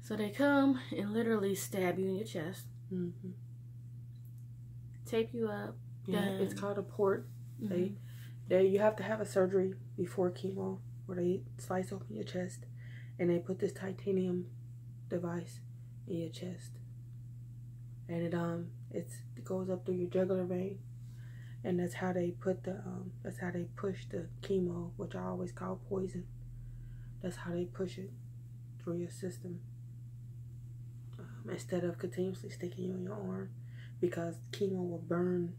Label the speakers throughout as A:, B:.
A: So they come and literally stab you in your chest, tape you up.
B: Yeah, it's called a port. You have to have a surgery before chemo, where they slice open your chest, and they put this titanium device in your chest, and it goes up through your jugular vein, and that's how they put that's how they push the chemo, which I always call poison. That's how they push it through your system, instead of continuously sticking you in your arm, because chemo will burn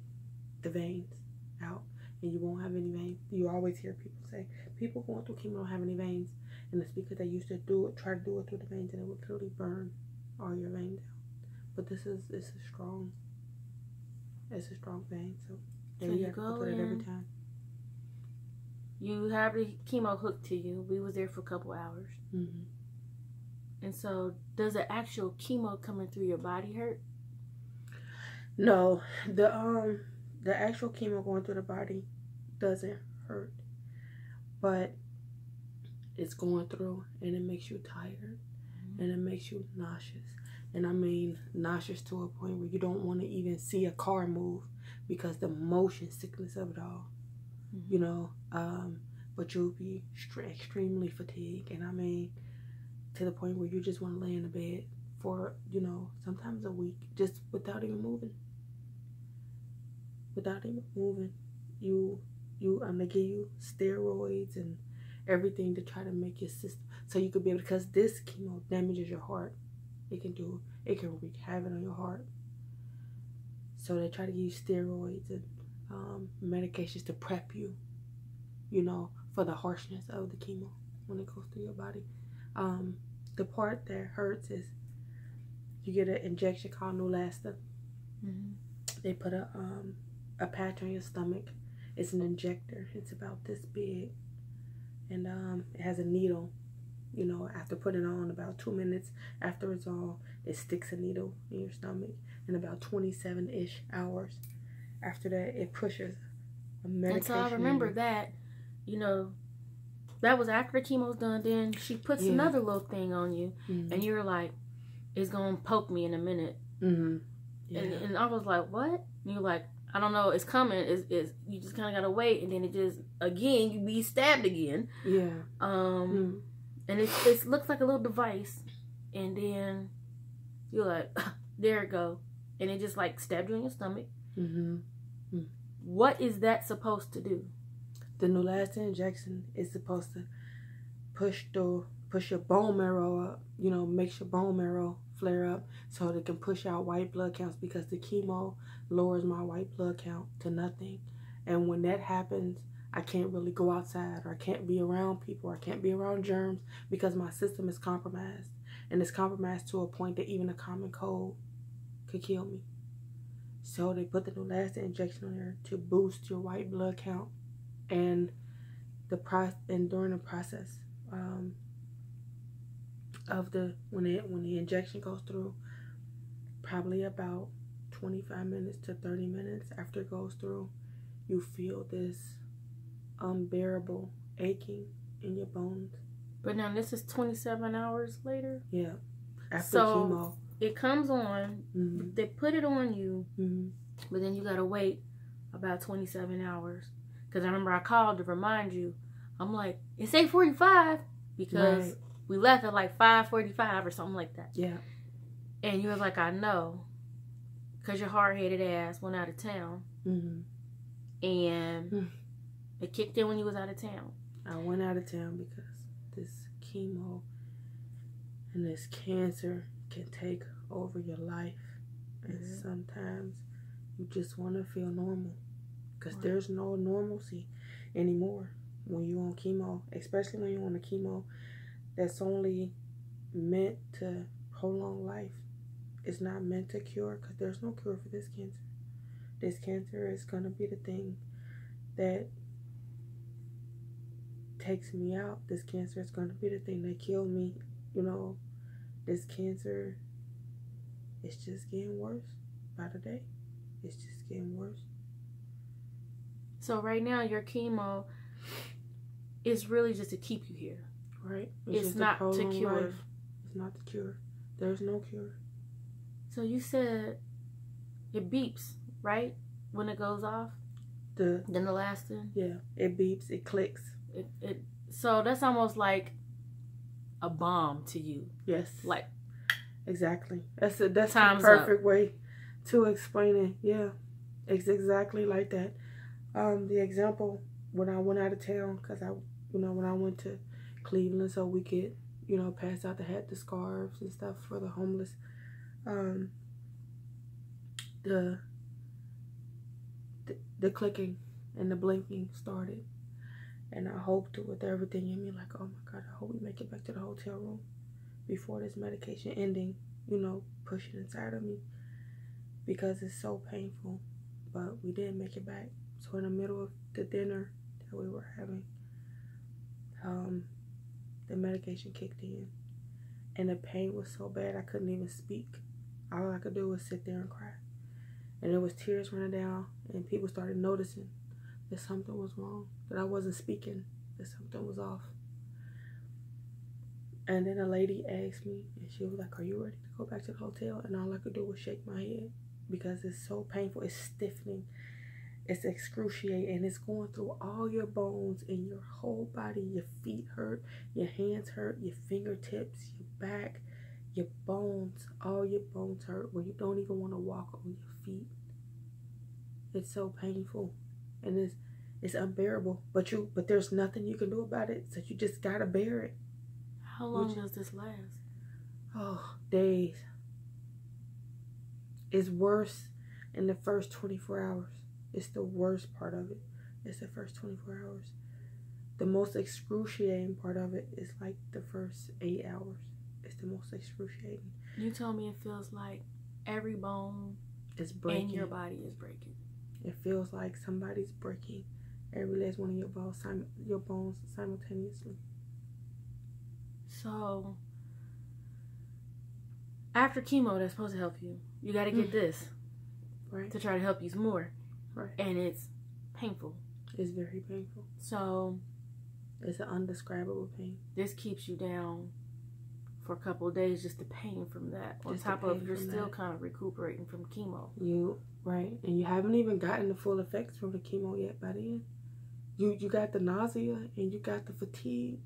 B: the veins out and you won't have any veins. You always hear people say people going through chemo don't have any veins, and it's because they used to try to do it through the veins, and it would literally burn all your veins out. But it's a strong vein, so you have to put it every time.
A: You have the chemo hooked to you. We was there for a couple hours. And so, does the actual chemo coming through your body hurt?
B: No, the actual chemo going through the body doesn't hurt, but it's going through, and it makes you tired, and it makes you nauseous, and I mean nauseous to a point where you don't want to even see a car move because the motion sickness of it all, you know. But you'll be extremely fatigued, and I mean to the point where you just want to lay in the bed for, you know, sometimes a week, just without even moving. They give you steroids and everything to try to make your system, so you could be able, because this chemo damages your heart. It can wreak havoc on your heart. So they try to give you steroids and medications to prep you, you know, for the harshness of the chemo when it goes through your body. The part that hurts is you get an injection called Neulasta. They put a patch on your stomach. It's an injector. It's about this big, and it has a needle. You know, after putting it on, about 2 minutes after it's on, it sticks a needle in your stomach, and about 27-ish hours after that, it pushes a medication.
A: And so I remember that, you know, that was after the chemo's done. Then she puts another little thing on you, and you're like, it's gonna poke me in a minute. And I was like, what? And you're like, I don't know, it's coming. It's you just kind of gotta wait, and then it just, again, you be stabbed again. And it looks like a little device, and then you're like, there it go, and it just like stabbed you in your stomach. What is that supposed to do?
B: The Neulasta injection is supposed to push your bone marrow up, you know, makes your bone marrow flare up so they can push out white blood counts, because the chemo lowers my white blood count to nothing. And when that happens, I can't really go outside, or I can't be around people, or I can't be around germs, because my system is compromised. And it's compromised to a point that even a common cold could kill me. So they put the Neulasta injection on there to boost your white blood count. And during the process of when the injection goes through, probably about 25 minutes to 30 minutes after it goes through, you feel this unbearable aching in your bones.
A: But now this is 27 hours later?
B: Yeah. After chemo.
A: It comes on, they put it on you, but then you gotta wait about 27 hours. Because I remember I called to remind you. I'm like, it's 8:45, because we left at like 5:45 or something like that.
B: Yeah. And
A: you was like, I know. Because your hard-headed ass went out of town. And it kicked in when you was out of town.
B: I went out of town because this chemo and this cancer can take over your life. And sometimes you just want to feel normal. Because there's no normalcy anymore when you're on chemo. Especially when you're on a chemo that's only meant to prolong life. It's not meant to cure, because there's no cure for this cancer. This cancer is going to be the thing that takes me out. This cancer is going to be the thing that killed me. You know, this cancer is just getting worse by the day. It's just getting worse.
A: So right now, your chemo is really just to keep you here.
B: Right.
A: It's not to cure.
B: Life. It's not to cure. There's no cure.
A: So you said it beeps, right? When it goes off?
B: Then
A: the last thing?
B: Yeah. It beeps. It clicks.
A: So that's almost like a bomb to you.
B: Yes.
A: Like.
B: Exactly. That's the perfect
A: up.
B: way to explain it. Yeah. It's exactly like that. The example, when I went out of town, because when I went to Cleveland so we could, pass out the scarves and stuff for the homeless, the clicking and the blinking started. And I hoped with everything in me, like, oh my God, I hope we make it back to the hotel room before this medication ending, pushing inside of me, because it's so painful. But we didn't make it back. So in the middle of the dinner that we were having, the medication kicked in, and the pain was so bad I couldn't even speak. All I could do was sit there and cry, and there was tears running down, and people started noticing that something was wrong, that I wasn't speaking, that something was off. And then a lady asked me, and she was like, "Are you ready to go back to the hotel?" And all I could do was shake my head, because it's so painful. It's stiffening. It's excruciating. It's going through all your bones in your whole body. Your feet hurt. Your hands hurt. Your fingertips. Your back. Your bones. All your bones hurt where you don't even want to walk on your feet. It's so painful. And it's unbearable. But there's nothing you can do about it. So you just gotta bear it.
A: How long does this last?
B: Oh, days. It's worse in the first 24 hours. It's the worst part of it. It's the first 24 hours. The most excruciating part of it is like the first 8 hours. It's the most excruciating.
A: You told me it feels like every bone
B: is breaking.
A: In your body is breaking.
B: It feels like somebody's breaking every last one of your bones simultaneously.
A: So, after chemo that's supposed to help you, you got to get this.
B: Right.
A: To try to help you some more.
B: Right.
A: And it's painful.
B: It's very painful.
A: So,
B: it's an undescribable pain.
A: This keeps you down for a couple of days, just the pain from that. On top of you're still kind of recuperating from chemo.
B: Right. And you haven't even gotten the full effects from the chemo yet by then. You got the nausea, and you got the fatigue,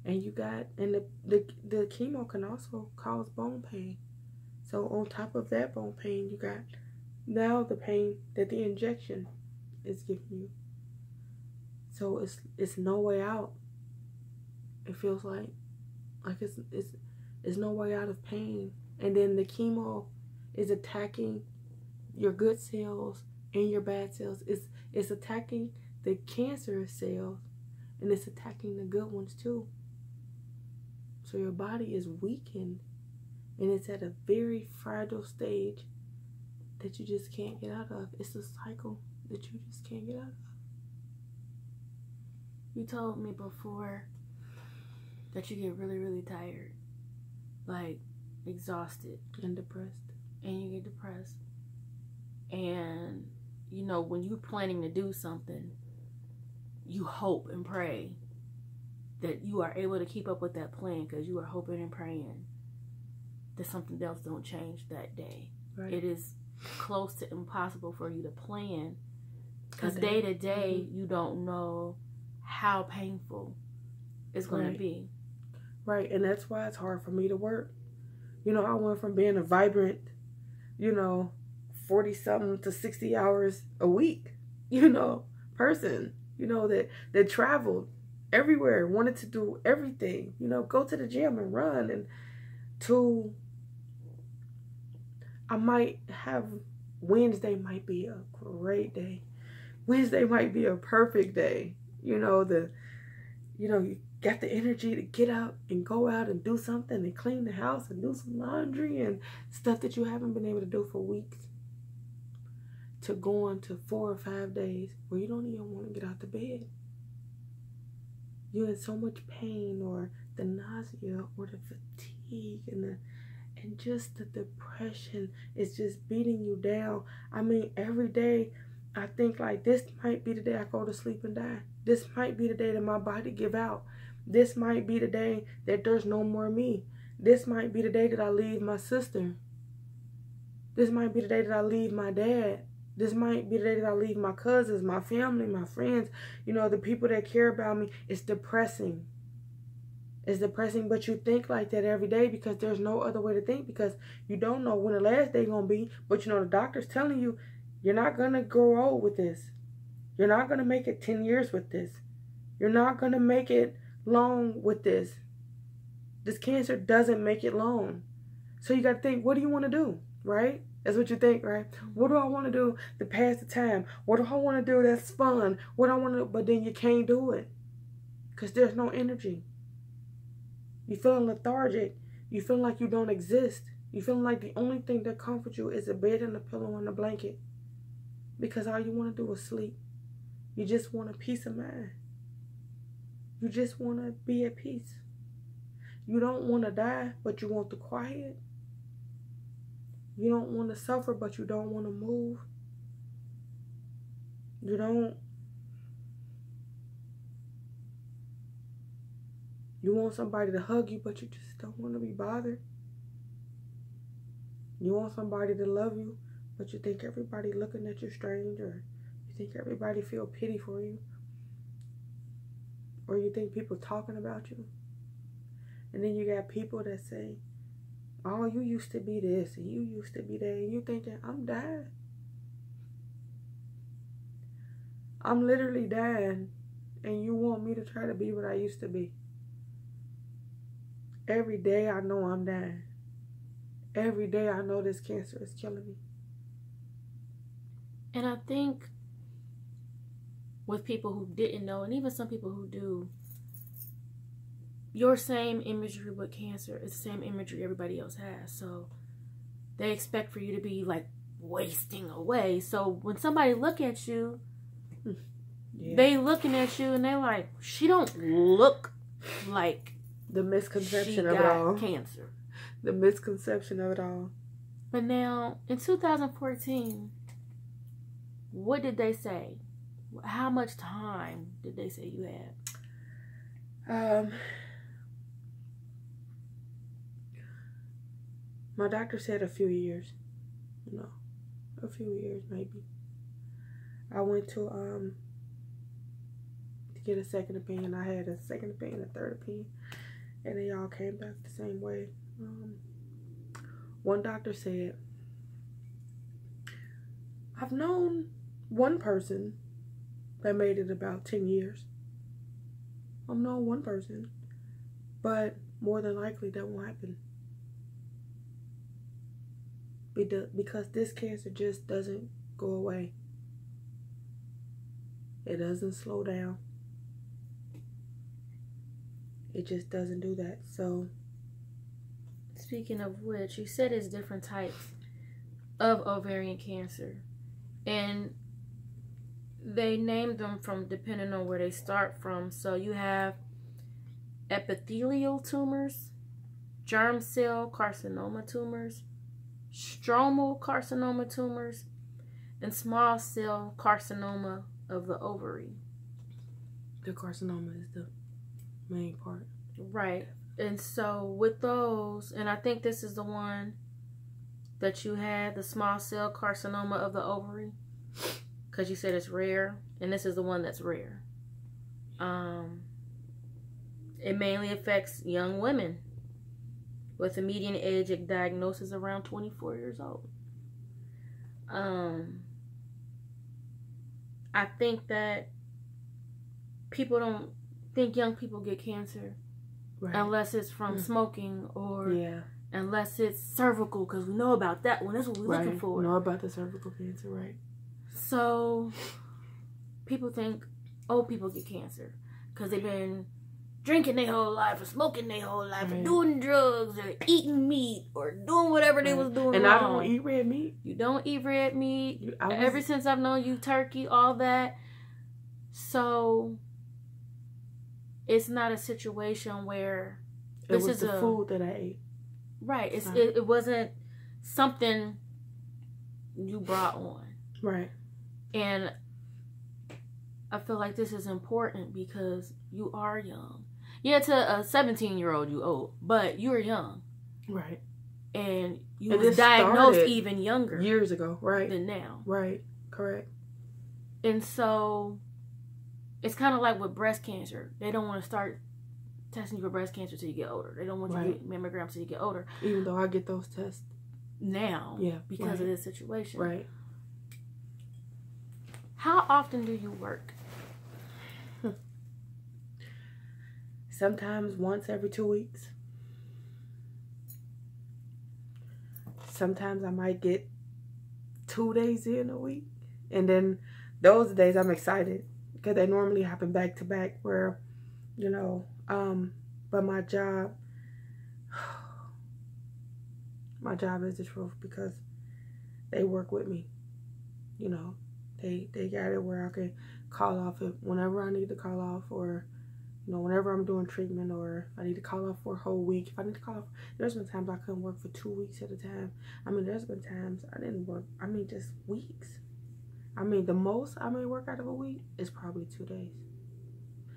B: and the chemo can also cause bone pain. So on top of that bone pain, you got now the pain that the injection is giving you. So it's no way out. It feels like it's no way out of pain. And then the chemo is attacking your good cells and your bad cells. It's attacking the cancerous cells, and it's attacking the good ones too. So your body is weakened, and it's at a very fragile stage that you just can't get out of. It's a cycle that you just can't get out of.
A: You told me before that you get really, really tired, like exhausted
B: and depressed.
A: And you get depressed. And, when you're planning to do something, you hope and pray that you are able to keep up with that plan, because you are hoping and praying that something else don't change that day. Right. It is close to impossible for you to plan, because day to day you don't know how painful it's going to be.
B: Right. And that's why it's hard for me to work. I went from being a vibrant 40-something to 60 hours a week person that traveled everywhere, wanted to do everything, go to the gym and run, and I might have Wednesday might be a great day. Wednesday might be a perfect day. You got the energy to get up and go out and do something and clean the house and do some laundry and stuff that you haven't been able to do for weeks, to going to 4 or 5 days where you don't even want to get out the bed. You're in so much pain, or the nausea, or the fatigue, and just the depression is just beating you down. I mean, every day I think like, this might be the day I go to sleep and die. This might be the day that my body give out. This might be the day that there's no more me. This might be the day that I leave my sister. This might be the day that I leave my dad. This might be the day that I leave my cousins, my family, my friends, you know, the people that care about me. It's depressing. It's depressing, but you think like that every day because there's no other way to think, because you don't know when the last day gonna be. But you know, the doctor's telling you, you're not gonna grow old with this. You're not gonna make it 10 years with this. You're not gonna make it long with this. This cancer doesn't make it long. So you gotta think, what do you want to do, right? That's what you think, right? What do I want to do to pass the time? What do I want to do that's fun? What do I want to do? But then you can't do it because there's no energy. You feeling lethargic. You feeling like you don't exist. You feeling like the only thing that comforts you is a bed and a pillow and a blanket, because all you want to do is sleep. You just want a peace of mind. You just want to be at peace. You don't want to die, but you want the quiet. You don't want to suffer, but you don't want to move. You want somebody to hug you, but you just don't want to be bothered. You want somebody to love you, but you think everybody looking at you strange, or you think everybody feel pity for you, or you think people talking about you. And then you got people that say, oh, you used to be this and you used to be that, and you thinking, I'm dying. I'm literally dying, and you want me to try to be what I used to be. Every day I know I'm dying. Every day I know this cancer is killing me.
A: And I think with people who didn't know, and even some people who do, your same imagery with cancer is the same imagery everybody else has. So they expect for you to be like wasting away. So when somebody look at you, they looking at you and they're like, she don't look like
B: the misconception of it all. Cancer. The misconception of it all.
A: But now in 2014, what did they say? How much time did they say you had?
B: My doctor said a few years. No, a few years maybe. I went to get a second opinion. I had a second opinion, a third opinion, and they all came back the same way. One doctor said, I've known one person that made it about 10 years. I've known one person, but more than likely that won't happen. Because this cancer just doesn't go away. It doesn't slow down. It just doesn't do that. So,
A: speaking of which, you said it's different types of ovarian cancer, and they named them from depending on where they start from. So you have epithelial tumors, germ cell carcinoma tumors, stromal carcinoma tumors, and small cell carcinoma of the ovary.
B: The carcinoma is the main part.
A: Right. And so with those, and I think this is the one that you had, the small cell carcinoma of the ovary, because you said it's rare, and this is the one that's rare. It mainly affects young women with a median age of diagnosis around 24 years old. I think that people don't think young people get cancer unless it's from smoking, or unless it's cervical, because we know about that one. That's what we're looking for.
B: We know about the cervical cancer, right?
A: So people think old people get cancer because they've been drinking their whole life, or smoking their whole life, or doing drugs, or eating meat, or doing whatever they was doing.
B: And
A: wrong.
B: I don't eat red meat.
A: You don't eat red meat. Ever since I've known you, turkey, all that. So it's not a situation where
B: this is the food that I ate.
A: Right. It wasn't something you brought on.
B: Right.
A: And I feel like this is important because you are young. Yeah, to a 17-year-old, you old, but you're young.
B: Right.
A: And you was diagnosed even younger.
B: Years ago, right.
A: Than now.
B: Right. Correct.
A: And so, it's kind of like with breast cancer. They don't want to start testing you for breast cancer till you get older. They don't want you to get mammograms till you get older.
B: Even though I get those tests.
A: Now. Yeah. Because of this situation.
B: Right.
A: How often do you work?
B: Sometimes once every 2 weeks. Sometimes I might get 2 days in a week. And then those days I'm excited. Because they normally happen back to back where, you know, but my job is the truth because they work with me. You know, they got it where I can call off whenever I need to call off, or, you know, whenever I'm doing treatment, or I need to call off for a whole week. If I need to call off, there's been times I couldn't work for 2 weeks at a time. I mean, there's been times I didn't work, just weeks. The most I may work out of a week is probably 2 days.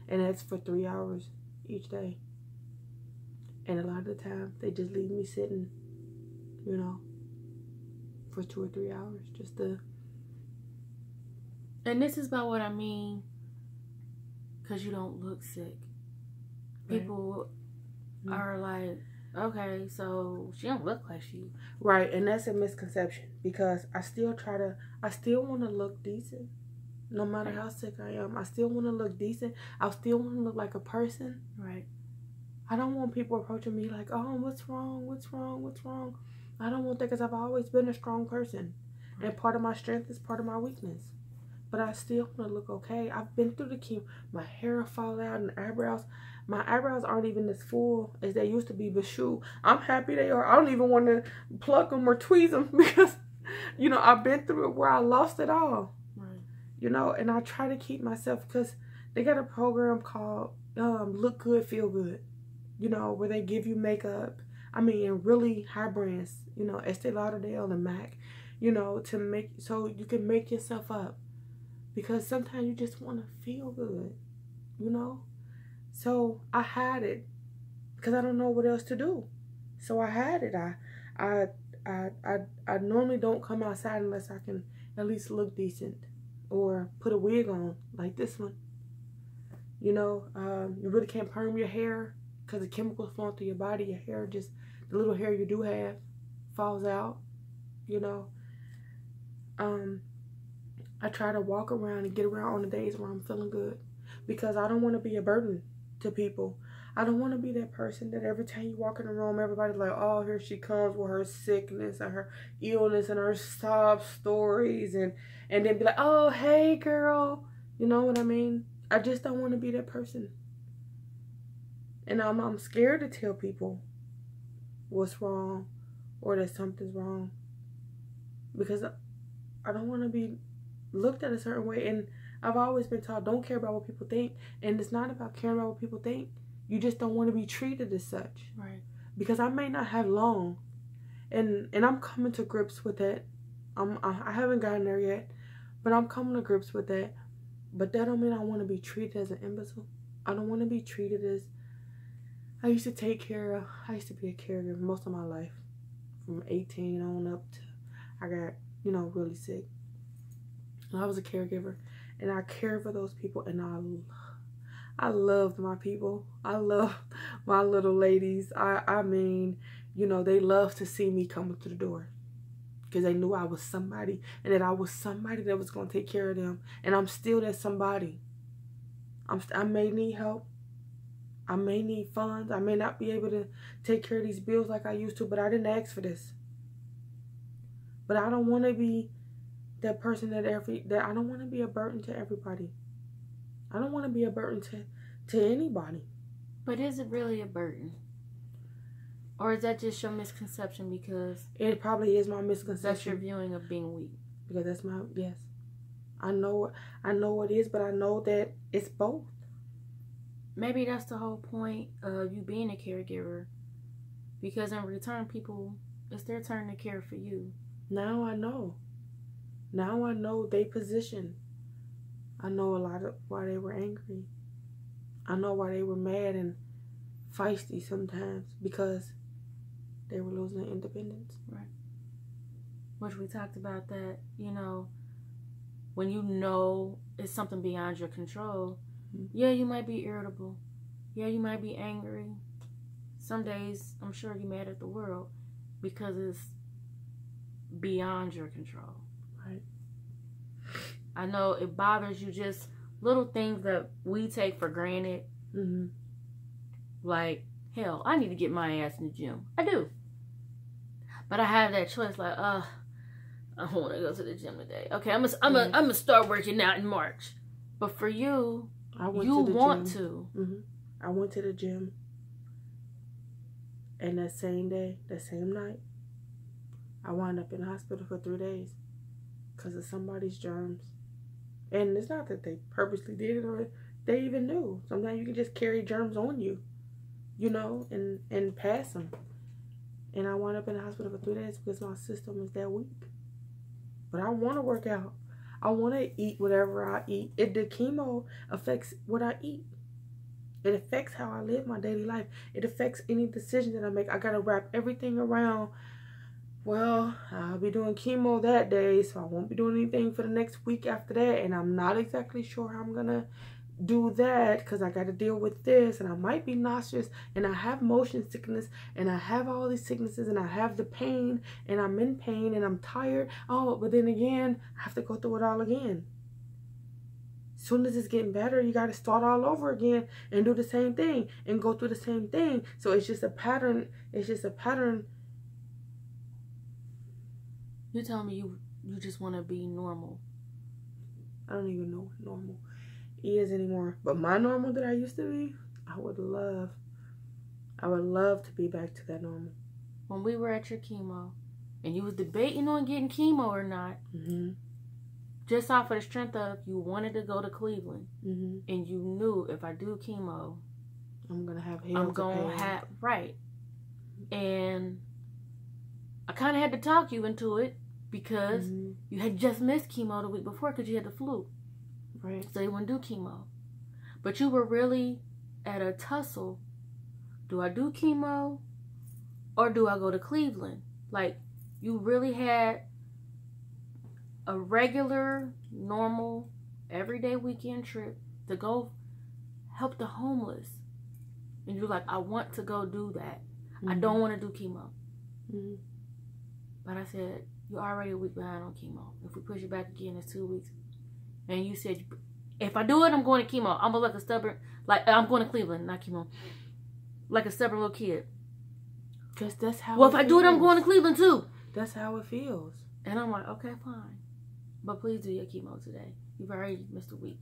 B: And that's for 3 hours each day. And a lot of the time, they just leave me sitting, you know, for 2 or 3 hours just to...
A: And this is about what I mean, because you don't look sick. People are like, okay, so she don't look like she...
B: Right, and that's a misconception, because I still want to look decent. No matter how sick I am, I still want to look decent. I still want to look like a person.
A: Right.
B: I don't want people approaching me like, oh, what's wrong? What's wrong? What's wrong? I don't want that, because I've always been a strong person. Right. And part of my strength is part of my weakness. But I still want to look okay. I've been through the chemo. My hair fall out and eyebrows. My eyebrows aren't even as full as they used to be. But shoot, I'm happy they are. I don't even want to pluck them or tweeze them because, you know, I've been through it where I lost it all.
A: Right.
B: You know, and I try to keep myself, because they got a program called Look Good, Feel Good. You know, where they give you makeup. And really high brands. You know, Estee Lauder and MAC. You know, so you can make yourself up. Because sometimes you just want to feel good, you know? So I had it because I don't know what else to do. So I had it. I normally don't come outside unless I can at least look decent or put a wig on like this one. You know, you really can't perm your hair because the chemicals flowing through your body. Your hair just, the little hair you do have falls out, you know? I try to walk around and get around on the days where I'm feeling good, because I don't want to be a burden to people. I don't want to be that person that every time you walk in the room, everybody's like, oh, here she comes with her sickness and her illness and her sob stories, and then be like, oh, hey, girl. You know what I mean? I just don't want to be that person. And I'm scared to tell people what's wrong or that something's wrong, because I don't want to be looked at a certain way. And I've always been taught, don't care about what people think. And it's not about caring about what people think. You just don't want to be treated as such.
A: Right.
B: Because I may not have long. And I'm coming to grips with that. I haven't gotten there yet, but I'm coming to grips with that. But that don't mean I want to be treated as an imbecile. I don't want to be treated as... I used to be a caregiver most of my life. From 18 on up to I got, you know, really sick. I was a caregiver, and I cared for those people, and I loved my people. I loved my little ladies. I mean, you know, they loved to see me coming through the door, because they knew I was somebody, and that I was somebody that was going to take care of them, and I'm still that somebody. I may need help. I may need funds. I may not be able to take care of these bills like I used to, but I didn't ask for this. But I don't want to be that person that I don't want to be a burden to everybody. I don't want to be a burden to anybody.
A: But is it really a burden? Or is that just your misconception? Because
B: it probably is my misconception.
A: That's your viewing of being weak.
B: Because that's my, yes. I know it is, but I know that it's both.
A: Maybe that's the whole point of you being a caregiver. Because in return, it's their turn to care for you.
B: Now I know. Now I know their position. I know a lot of why they were angry. I know why they were mad and feisty sometimes, because they were losing their independence.
A: Right. Which we talked about that, you know, when you know it's something beyond your control, yeah, you might be irritable. Yeah, you might be angry. Some days, I'm sure you're mad at the world because it's beyond your control.
B: Right.
A: I know it bothers you, just little things that we take for granted.
B: Mm-hmm.
A: Like, hell, I need to get my ass in the gym. I do. But I have that choice, like, I don't want to go to the gym today. Okay, I'm gonna start working out in March. But for you, you want to.
B: Mm-hmm. I went to the gym, and that same day, that same night, I wound up in the hospital for 3 days because of somebody's germs. And it's not that they purposely did it or they even knew. Sometimes you can just carry germs on you, you know, and pass them. And I wound up in the hospital for 3 days because my system is that weak. But I want to work out. I want to eat whatever I eat. The chemo affects what I eat. It affects how I live my daily life. It affects any decision that I make. I got to wrap everything around, well, I'll be doing chemo that day, so I won't be doing anything for the next week after that. And I'm not exactly sure how I'm going to do that because I got to deal with this. And I might be nauseous. And I have motion sickness. And I have all these sicknesses. And I have the pain. And I'm in pain. And I'm tired. Oh, but then again, I have to go through it all again. As soon as it's getting better, you got to start all over again and do the same thing and go through the same thing. So it's just a pattern. It's just a pattern.
A: You tell me you just want to be normal.
B: I don't even know what normal is anymore. But my normal that I used to be, I would love to be back to that normal.
A: When we were at your chemo and you was debating on getting chemo or not,
B: mm-hmm.
A: just off of the strength of you wanted to go to Cleveland,
B: mm-hmm.
A: and you knew if I do chemo,
B: I'm gonna have hell to pay.
A: Right. And I kind of had to talk you into it because
B: mm-hmm.
A: you had just missed chemo the week before because you had the flu.
B: Right.
A: So you wouldn't do chemo. But you were really at a tussle. Do I do chemo or do I go to Cleveland? Like, you really had a regular, normal, everyday weekend trip to go help the homeless. And you're like, I want to go do that. Mm-hmm. I don't want to do chemo.
B: Mm-hmm.
A: But I said, you're already a week behind on chemo. If we push it back again, it's 2 weeks. And you said, if I do it, I'm going to chemo. I'm like a stubborn, I'm going to Cleveland, not chemo. Like a stubborn little kid.
B: Because that's how
A: if I do it, I'm going to Cleveland too.
B: That's how it feels.
A: And I'm like, okay, fine. But please do your chemo today. You've already missed a week.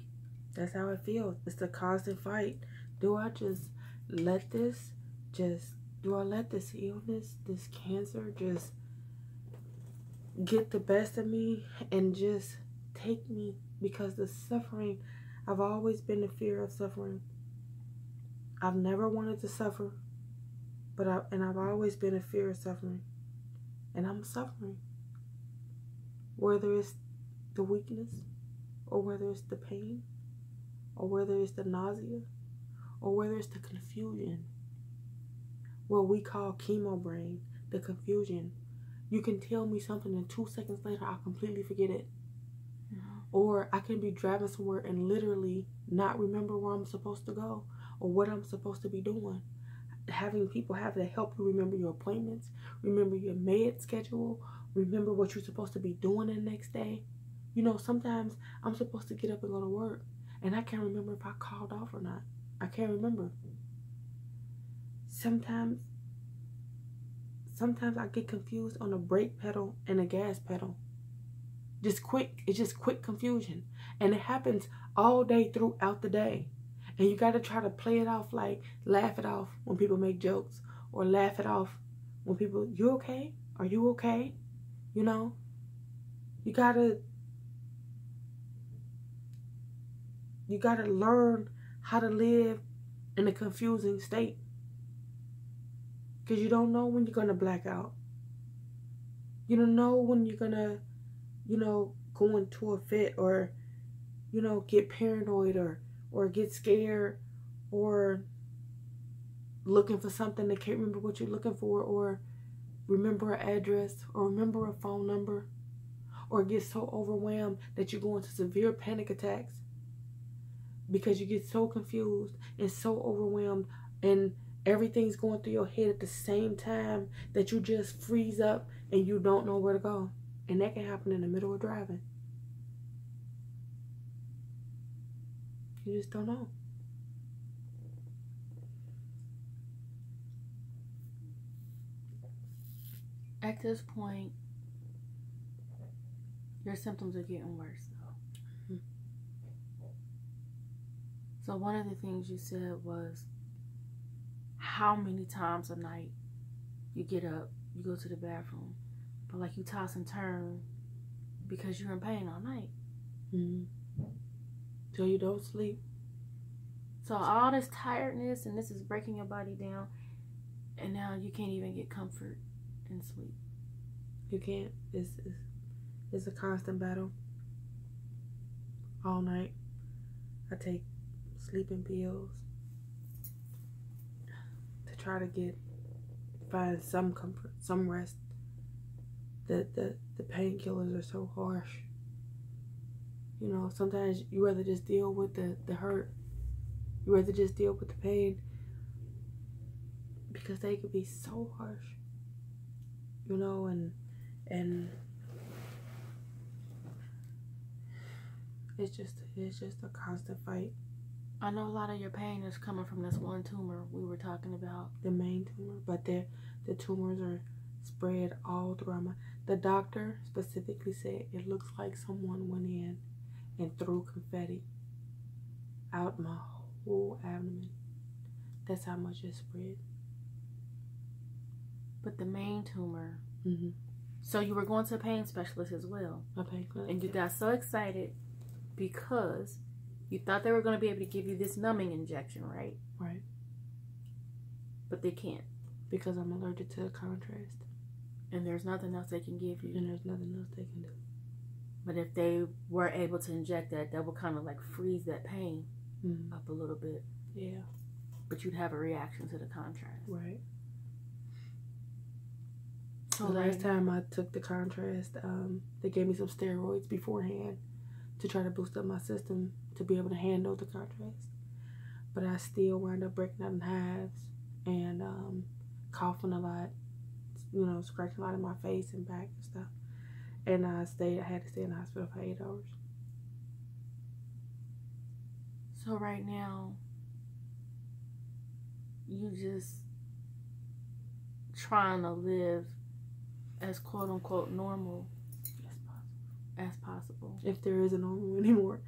B: That's how it feels. It's the constant fight. Do I just let this illness, this cancer just get the best of me and just take me? Because the suffering, I've always been in fear of suffering. I've never wanted to suffer, but I've always been in fear of suffering. And I'm suffering. Whether it's the weakness, or whether it's the pain, or whether it's the nausea, or whether it's the confusion. What we call chemo brain, the confusion. You can tell me something and 2 seconds later I'll completely forget it.
A: Mm-hmm.
B: Or I can be driving somewhere and literally not remember where I'm supposed to go or what I'm supposed to be doing. Having people have to help you remember your appointments, remember your med schedule, remember what you're supposed to be doing the next day. You know, sometimes I'm supposed to get up and go to work and I can't remember if I called off or not. I can't remember. Sometimes I get confused on the brake pedal and the gas pedal. It's just quick confusion. And it happens all day throughout the day. And you got to try to play it off, like laugh it off when people make jokes, or laugh it off when people, you okay? Are you okay? You know, you got to learn how to live in a confusing state. Because you don't know when you're going to black out. You don't know when you're going to, go into a fit or, get paranoid or get scared or looking for something that can't remember what you're looking for, or remember an address or remember a phone number, or get so overwhelmed that you go into severe panic attacks because you get so confused and so overwhelmed and everything's going through your head at the same time that you just freeze up and you don't know where to go. And that can happen in the middle of driving. You just don't know.
A: At this point, your symptoms are getting worse, though. Mm-hmm. So one of the things you said was how many times a night you get up, you go to the bathroom, but like you toss and turn because you're in pain all night.
B: Mm-hmm. So you don't sleep.
A: So all this tiredness and this is breaking your body down, and now you can't even get comfort and sleep.
B: You can't. It's a constant battle. All night. I take sleeping pills to try to find some comfort, some rest. The painkillers are so harsh. You know, sometimes you rather just deal with the hurt. You rather just deal with the pain because they could be so harsh. You know, and it's just a constant fight.
A: I know a lot of your pain is coming from this one tumor we were talking about.
B: The main tumor, but the tumors are spread all throughout the doctor specifically said it looks like someone went in and threw confetti out my whole abdomen. That's how much it spread.
A: But the main tumor.
B: Mm-hmm.
A: So you were going to a pain specialist as well.
B: A pain clinic.
A: And you got so excited because you thought they were going to be able to give you this numbing injection, right?
B: Right.
A: But they can't.
B: Because I'm allergic to contrast.
A: And there's nothing else they can give you.
B: And there's nothing else they can do.
A: But if they were able to inject that will kind of like freeze that pain up a little bit.
B: Yeah.
A: But you'd have a reaction to the contrast.
B: Right.
A: So
B: the last time I took the contrast, they gave me some steroids beforehand to try to boost up my system to be able to handle the contrast. But I still wound up breaking out in hives and coughing a lot, you know, scratching a lot in my face and back and stuff. And I had to stay in the hospital for 8 hours.
A: So right now, you just trying to live as quote unquote normal as possible.
B: If there is a normal anymore.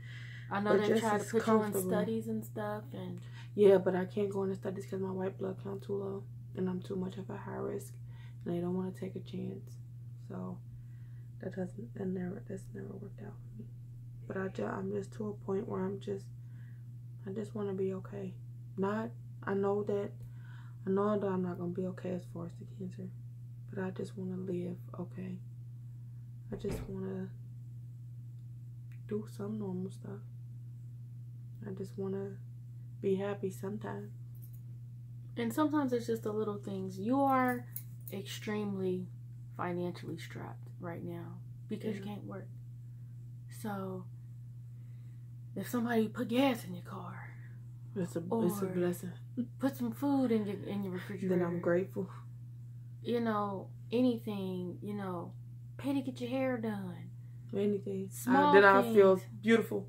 A: I know they try to put you in studies and stuff, and
B: yeah, but I can't go into studies because my white blood count too low, and I'm too much of a high risk, and they don't want to take a chance. So that's never worked out for me. But I'm just to a point where I just want to be okay. I know that I'm not gonna be okay as far as the cancer, but I just want to live okay. I just want to do some normal stuff. I just want to be happy sometimes.
A: And sometimes it's just the little things. You are extremely financially strapped right now because you can't work. So if somebody put gas in your car,
B: it's a blessing.
A: Put some food in your refrigerator,
B: then I'm grateful.
A: You know, anything, you know, pay to get your hair done.
B: Anything.
A: Small
B: then
A: things.
B: I feel beautiful.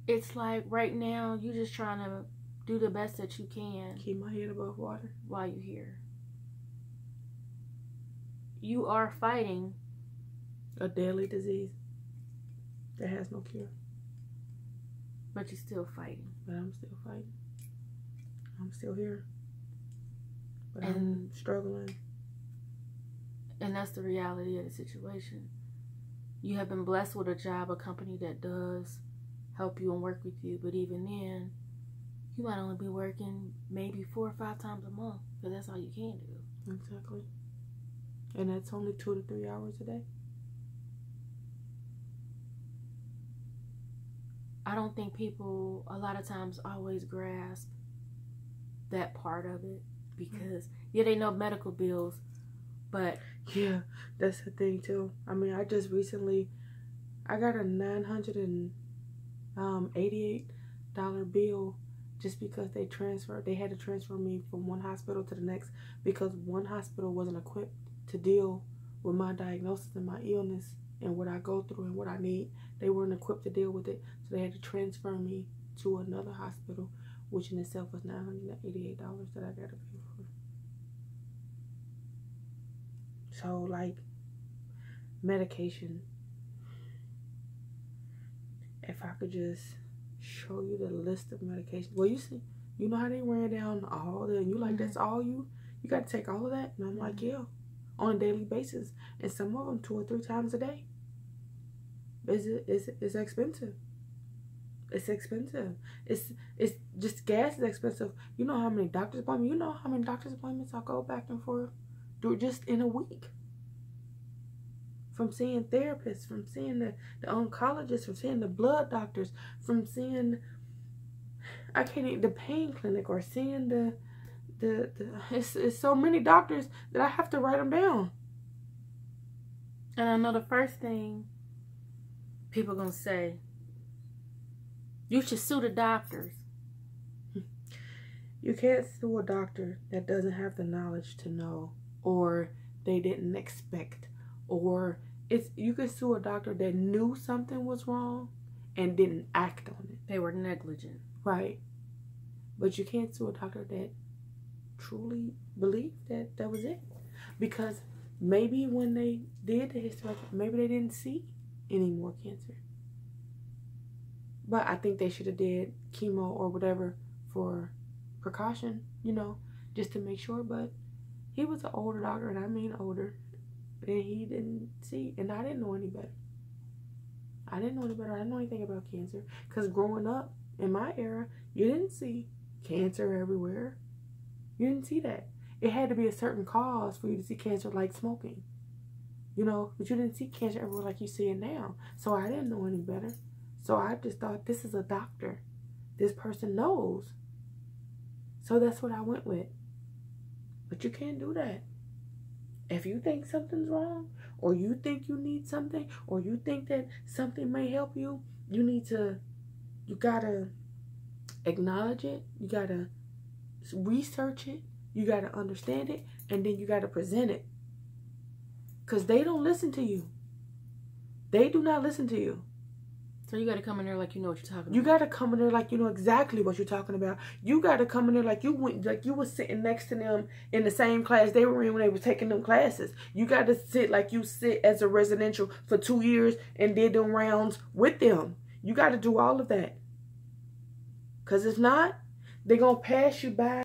A: It's like right now you're just trying to do the best that you can.
B: Keep my head above water.
A: While you're here. You are fighting
B: a deadly disease that has no cure.
A: But you're still fighting.
B: But I'm still fighting. I'm still here. But I'm struggling.
A: And that's the reality of the situation. You have been blessed with a job, a company that does help you and work with you. But even then, you might only be working maybe 4 or 5 times a month. Because that's all you can do.
B: Exactly. And that's only 2 to 3 hours a day.
A: I don't think people a lot of times always grasp that part of it. Because Yeah, they know medical bills, but
B: yeah, that's the thing too. I mean, I just recently, I got a $988 bill just because they had to transfer me from one hospital to the next because one hospital wasn't equipped to deal with my diagnosis and my illness and what I go through and what I need. They weren't equipped to deal with it, so they had to transfer me to another hospital, which in itself was $988 that I got to pay for. So, like, medication. If I could just show you the list of medication. Well, you see, you know how they ran down all the, and you like, that's all you got to take all of that? And I'm like, yeah, on a daily basis. And some of them 2 or 3 times a day. It's expensive. It's expensive. It's just gas is expensive. You know how many doctor's appointments? You know how many doctor's appointments I go back and forth do just in a week. From seeing therapists, from seeing the oncologists, from seeing the blood doctors, from seeing the pain clinic, or seeing it's so many doctors that I have to write them down.
A: And I know the first thing people gonna say, you should sue the doctors.
B: You can't sue a doctor that doesn't have the knowledge to know, or they didn't expect, or you could sue a doctor that knew something was wrong and didn't act on it.
A: They were negligent.
B: Right. But you can't sue a doctor that truly believed that was it. Because maybe when they did the hysterectomy, maybe they didn't see any more cancer. But I think they should have did chemo or whatever for precaution, just to make sure. But he was an older doctor, and I mean older, and he didn't see, and I didn't know any better. I didn't know anything about cancer, because growing up in my era, you didn't see cancer everywhere. You didn't see that. It had to be a certain cause for you to see cancer, like smoking, but you didn't see cancer everywhere like you see it now. So I didn't know any better. So I just thought, this is a doctor. This person knows. So that's what I went with. But you can't do that. If you think something's wrong, or you think you need something, or you think that something may help you, you gotta acknowledge it. You gotta research it. You gotta understand it. And then you gotta present it. Because they don't listen to you. They do not listen to you.
A: So you got to come in there like you know what you're talking about.
B: You got to come in there like you know exactly what you're talking about. You got to come in there like you were sitting next to them in the same class they were in when they were taking them classes. You got to sit like you sit as a residential for 2 years and did them rounds with them. You got to do all of that. Because if not, they're going to pass you by.